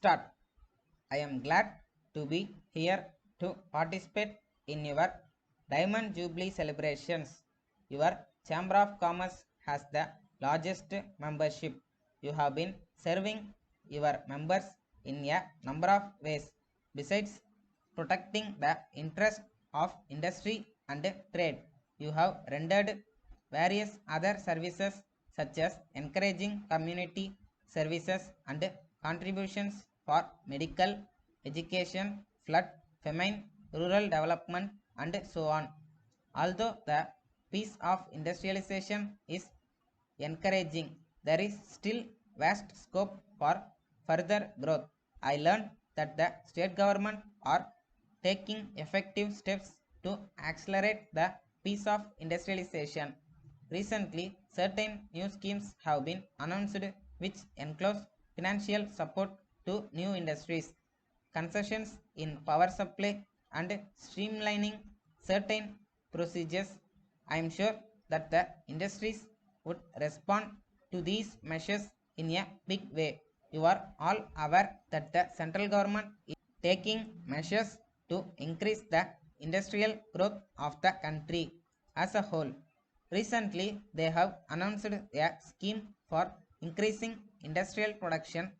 Start. I am glad to be here to participate in your Diamond Jubilee celebrations. Your Chamber of Commerce has the largest membership. You have been serving your members in a number of ways. Besides protecting the interest of industry and trade, you have rendered various other services such as encouraging community services and contributions for medical, education, flood, famine, rural development, and so on. Although the pace of industrialization is encouraging, there is still vast scope for further growth. I learned that the state government are taking effective steps to accelerate the pace of industrialization. Recently, certain new schemes have been announced which enclose financial support to new industries, concessions in power supply, and streamlining certain procedures. I am sure that the industries would respond to these measures in a big way. You are all aware that the central government is taking measures to increase the industrial growth of the country as a whole. Recently, they have announced a scheme for increasing industrial production.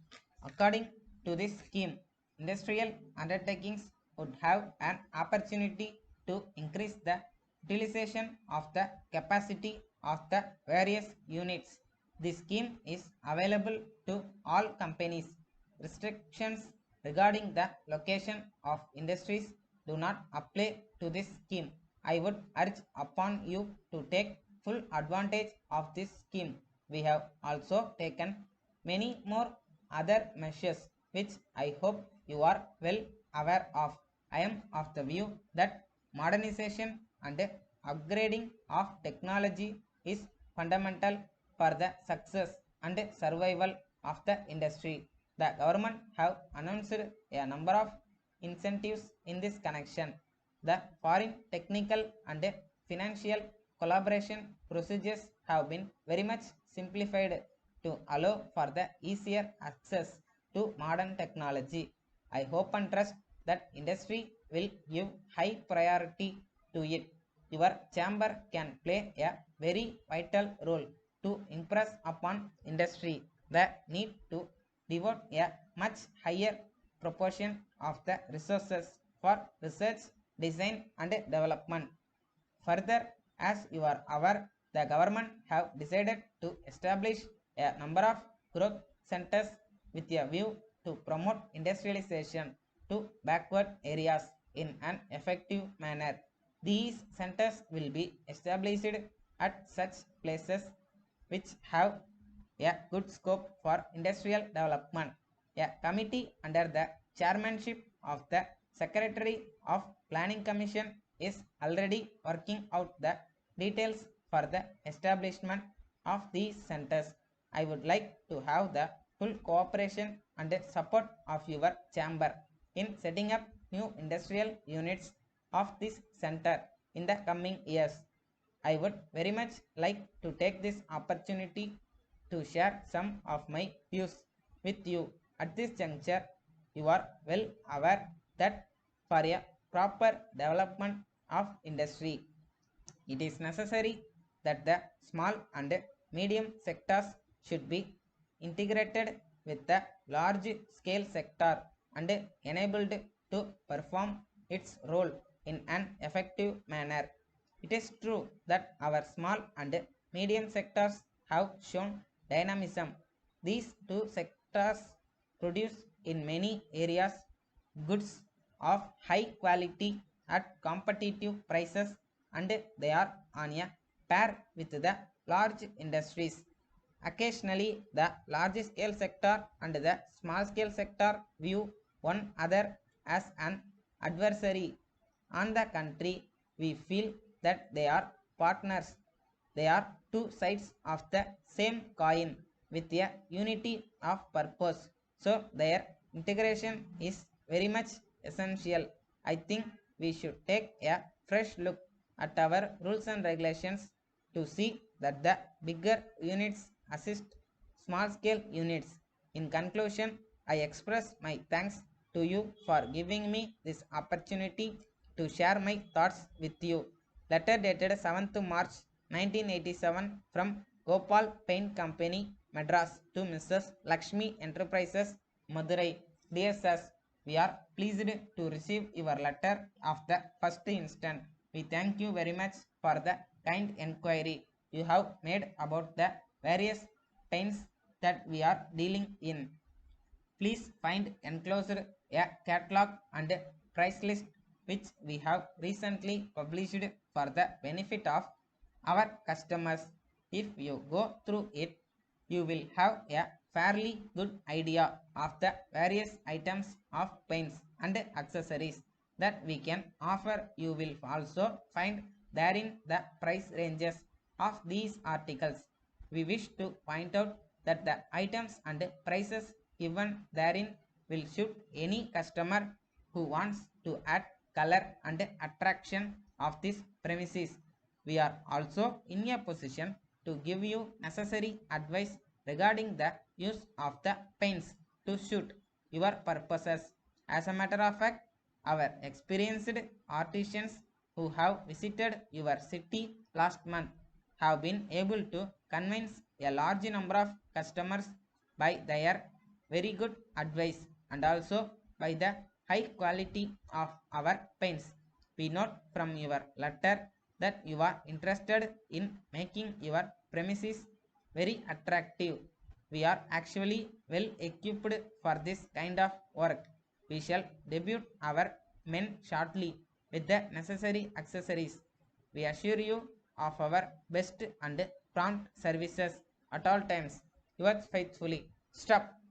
According to this scheme, industrial undertakings would have an opportunity to increase the utilization of the capacity of the various units. The scheme is available to all companies. Restrictions regarding the location of industries do not apply to this scheme. I would urge upon you to take full advantage of this scheme. We have also taken many more other measures which I hope you are well aware of. I am of the view that modernization and upgrading of technology is fundamental for the success and survival of the industry. The government have announced a number of incentives in this connection. The foreign technical and financial collaboration procedures have been very much simplified to allow for the easier access to modern technology. I hope and trust that industry will give high priority to it. Your chamber can play a very vital role to impress upon industry the need to devote a much higher proportion of the resources for research, design and development. Further, as you are aware, the government have decided to establish a number of growth centers with a view to promote industrialization to backward areas in an effective manner. These centers will be established at such places which have a good scope for industrial development. A committee under the chairmanship of the Secretary of Planning Commission is already working out the details for the establishment of these centers. I would like to have the full cooperation and support of your chamber in setting up new industrial units of this center in the coming years. I would very much like to take this opportunity to share some of my views with you. At this juncture, you are well aware that for a proper development of industry, it is necessary that the small and medium sectors should be integrated with the large scale sector and enabled to perform its role in an effective manner. It is true that our small and medium sectors have shown dynamism. These two sectors produce in many areas goods of high quality at competitive prices and they are on a par with the large industries. Occasionally, the large scale sector and the small scale sector view one another as an adversary. On the contrary, we feel that they are partners. They are two sides of the same coin with a unity of purpose. So, their integration is very much essential. I think we should take a fresh look at our rules and regulations to see that the bigger units assist small scale units. In conclusion, I express my thanks to you for giving me this opportunity to share my thoughts with you. Letter dated 7th March 1987 from Gopal Paint Company, Madras to Mrs. Lakshmi Enterprises, Madurai. Dear sirs, we are pleased to receive your letter of the first instant. We thank you very much for the kind inquiry you have made about the various paints that we are dealing in. Please find enclosed a catalog and price list which we have recently published for the benefit of our customers. If you go through it, you will have a fairly good idea of the various items of paints and accessories that we can offer. You will also find therein the price ranges of these articles. We wish to point out that the items and prices given therein will suit any customer who wants to add color and attraction of this premises. We are also in a position to give you necessary advice regarding the use of the paints to suit your purposes. As a matter of fact, our experienced artisans who have visited your city last month have been able to convince a large number of customers by their very good advice and also by the high quality of our paints. We note from your letter that you are interested in making your premises very attractive. We are actually well equipped for this kind of work. We shall debut our men shortly with the necessary accessories. We assure you of our best and prompt services at all times. Yours faithfully. Stop.